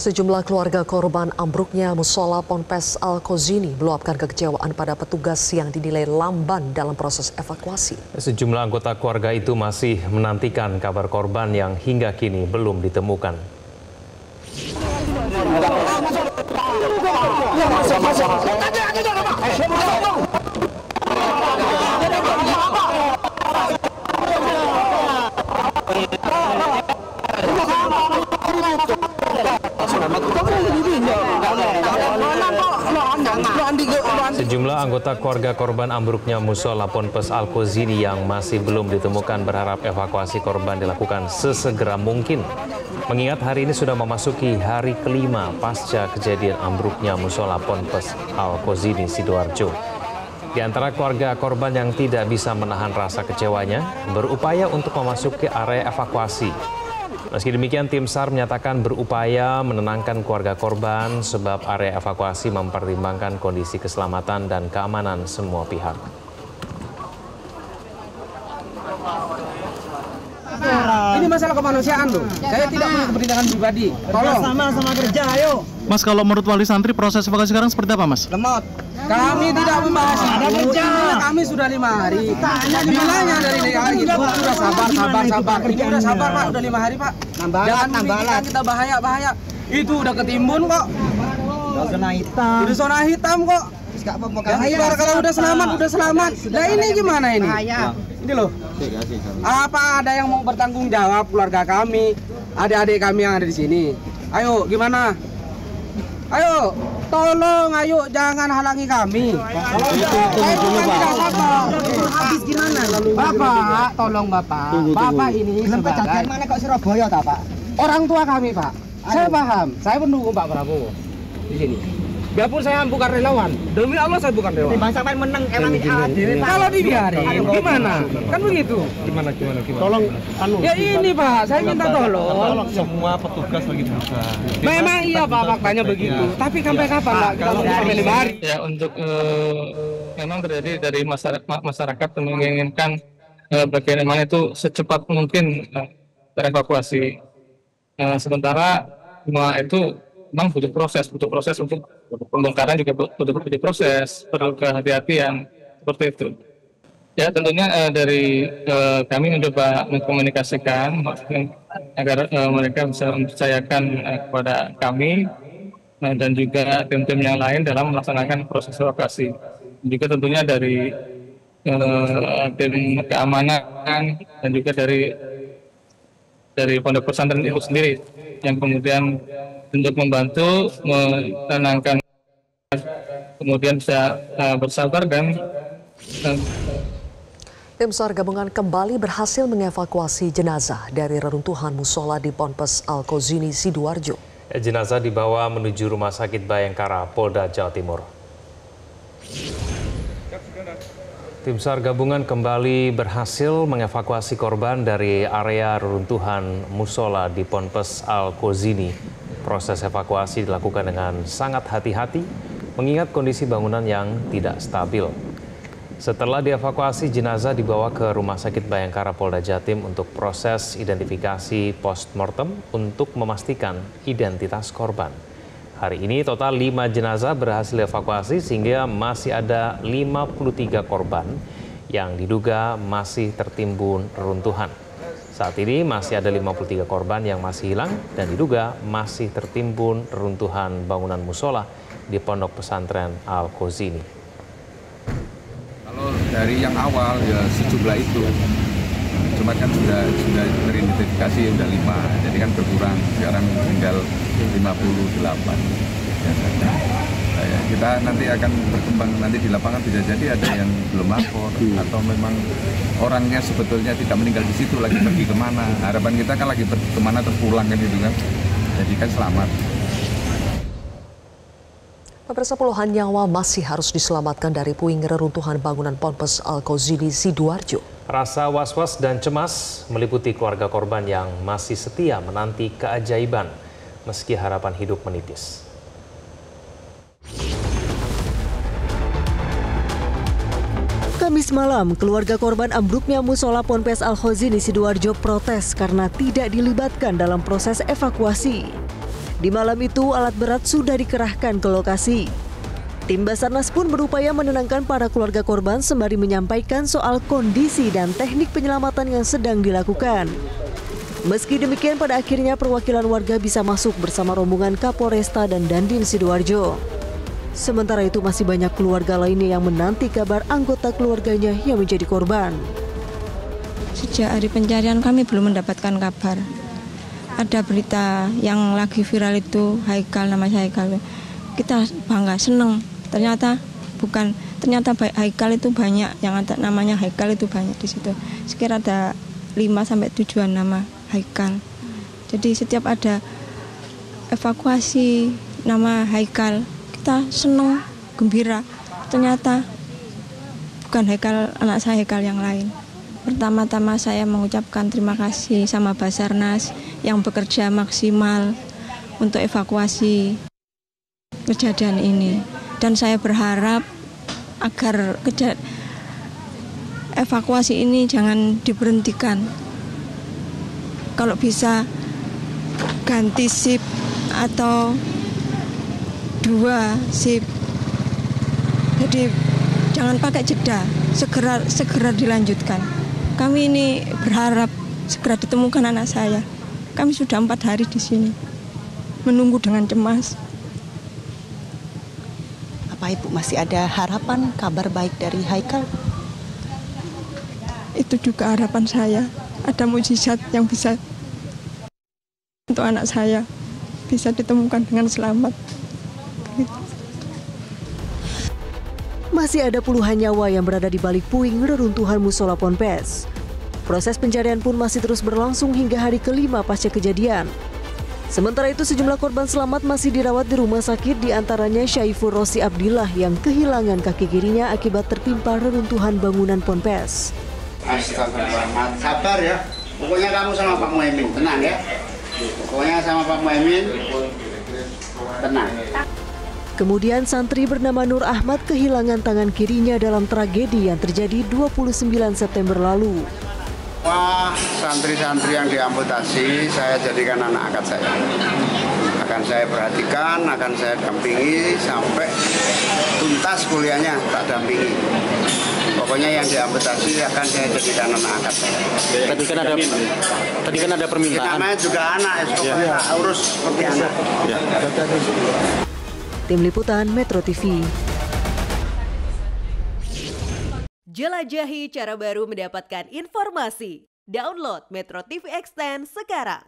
Sejumlah keluarga korban ambruknya musola Ponpes Al-Kozini meluapkan kekecewaan pada petugas yang dinilai lamban dalam proses evakuasi. Sejumlah anggota keluarga itu masih menantikan kabar korban yang hingga kini belum ditemukan. Sejumlah anggota keluarga korban ambruknya musola Ponpes Al-Kozini yang masih belum ditemukan berharap evakuasi korban dilakukan sesegera mungkin. Mengingat hari ini sudah memasuki hari kelima pasca kejadian ambruknya musola Ponpes Al-Kozini Sidoarjo. Di antara keluarga korban yang tidak bisa menahan rasa kecewanya, berupaya untuk memasuki area evakuasi. Meski demikian, tim SAR menyatakan berupaya menenangkan keluarga korban sebab area evakuasi mempertimbangkan kondisi keselamatan dan keamanan semua pihak. Ini masalah kemanusiaan loh. Saya tidak punya kepentingan pribadi. Tolong sama-sama kerja, ayo. Mas, kalau menurut wali santri proses evakuasi sekarang seperti apa, Mas? Lemot. Kami tidak membahas itu. Kami sudah 5 hari. Bilangnya dari hari itu sudah sabar. Ini udah sabar Pak, udah 5 hari Pak. Jangan memikirkan kita bahaya. Itu udah ketimbun kok. Udah zona hitam kok. Kalau udah selamat. Nah ini gimana ini? Ini loh. Apa ada yang mau bertanggung jawab keluarga kami, adik-adik kami yang ada di sini? Ayo gimana? Ayo, tolong, ayo jangan halangi kami. Habis gimana? Bapak, tolong Bapak. Bapak ini sebagai mana kok Surabaya tak Pak? Orang tua kami Pak. Saya paham. Saya pendukung Pak Prabowo di sini. Biarpun saya bukan relawan, demi Allah saya bukan relawan. Sampai menang kalau dibiarin, gimana? Kan begitu. Gimana? Tolong, ya ini Pak, saya minta tolong. Semua petugas lagi berusaha. Memang iya Pak, faktanya begitu. Tapi sampai kapan Pak? Kita mau sampai 5 hari. Ya, untuk memang terjadi dari masyarakat menginginkan bagaimana itu secepat mungkin terevakuasi. Sementara semua itu memang butuh proses untuk pembongkaran juga butuh proses, perlu kehati-hatian seperti itu. Ya tentunya dari kami mencoba mengkomunikasikan agar mereka bisa mempercayakan kepada kami dan juga tim-tim yang lain dalam melaksanakan proses evakuasi. Juga tentunya dari tim keamanan dan juga dari pondok pesantren itu sendiri yang kemudian untuk membantu menenangkan, kemudian bisa bersabar dan Tim SAR gabungan kembali berhasil mengevakuasi jenazah dari reruntuhan musola di Ponpes Al-Kozini Sidoarjo. Jenazah dibawa menuju Rumah Sakit Bayangkara, Polda Jawa Timur. Tim SAR gabungan kembali berhasil mengevakuasi korban dari area reruntuhan musola di Ponpes Al-Kozini. Proses evakuasi dilakukan dengan sangat hati-hati, mengingat kondisi bangunan yang tidak stabil. Setelah dievakuasi, jenazah dibawa ke Rumah Sakit Bayangkara Polda Jatim untuk proses identifikasi post-mortem untuk memastikan identitas korban. Hari ini total 5 jenazah berhasil dievakuasi sehingga masih ada 53 korban yang diduga masih tertimbun reruntuhan. Saat ini masih ada 53 korban yang masih hilang dan diduga masih tertimbun reruntuhan bangunan musola di Pondok Pesantren Al-Kozini. Kalau dari yang awal ya sejumlah itu, cuma kan sudah teridentifikasi udah 5, jadi kan berkurang, sekarang tinggal 58. Kita nanti akan berkembang, nanti di lapangan bisa jadi ada yang belum lapor atau memang orangnya sebetulnya tidak meninggal di situ, lagi pergi kemana. Harapan kita kan lagi pergi kemana terpulang kan gitu kan, jadi kan selamat. Pemirsa, puluhan nyawa masih harus diselamatkan dari puing reruntuhan bangunan Ponpes Al-Kozini Sidoarjo. Rasa was-was dan cemas meliputi keluarga korban yang masih setia menanti keajaiban meski harapan hidup menipis. Kamis malam, keluarga korban ambruknya musola Ponpes Al-Kozini Sidoarjo protes karena tidak dilibatkan dalam proses evakuasi. Di malam itu, alat berat sudah dikerahkan ke lokasi. Tim Basarnas pun berupaya menenangkan para keluarga korban sembari menyampaikan soal kondisi dan teknik penyelamatan yang sedang dilakukan. Meski demikian, pada akhirnya perwakilan warga bisa masuk bersama rombongan Kapolresta dan Dandim Sidoarjo. Sementara itu masih banyak keluarga lainnya yang menanti kabar anggota keluarganya yang menjadi korban. Sejak hari pencarian kami belum mendapatkan kabar. Ada berita yang lagi viral itu Haikal, nama Haikal. Kita bangga, seneng. Ternyata bukan, ternyata Haikal itu banyak, yang ada namanya Haikal itu banyak di situ. Sekira ada 5-7 nama Haikal. Jadi setiap ada evakuasi nama Haikal, kita seneng, gembira. Ternyata bukan Haikal, anak saya Haikal yang lain. Pertama-tama saya mengucapkan terima kasih sama Basarnas yang bekerja maksimal untuk evakuasi kejadian ini. Dan saya berharap agar evakuasi ini jangan diberhentikan. Kalau bisa ganti shift atau 2 shift. Jadi jangan pakai jeda, segera dilanjutkan. Kami ini berharap segera ditemukan anak saya. Kami sudah 4 hari di sini, menunggu dengan cemas. Apa Ibu masih ada harapan kabar baik dari Haikal? Itu juga harapan saya. Ada mukjizat yang bisa untuk anak saya bisa ditemukan dengan selamat. Masih ada puluhan nyawa yang berada di balik puing reruntuhan musola Ponpes. Proses pencarian pun masih terus berlangsung hingga hari ke-5 pasca kejadian. Sementara itu sejumlah korban selamat masih dirawat di rumah sakit, diantaranya Syaiful Rosi Abdillah yang kehilangan kaki kirinya akibat tertimpa reruntuhan bangunan Ponpes. Astagfirullah, sabar ya. Pokoknya kamu sama Pak Muhaimin, tenang ya. Pokoknya sama Pak Muhaimin, tenang. Kemudian santri bernama Nur Ahmad kehilangan tangan kirinya dalam tragedi yang terjadi 29 September lalu. Wah, santri-santri yang diamputasi saya jadikan anak angkat saya. Akan saya perhatikan, akan saya dampingi sampai tuntas kuliahnya, tak dampingi. Pokoknya yang diamputasi akan saya jadikan anak angkat saya. Tadi kan ada permintaan. Namanya juga anak, pokoknya urus seperti anak. Ya. Tim Liputan Metro TV. Jelajahi cara baru mendapatkan informasi. Download Metro TV Extend sekarang.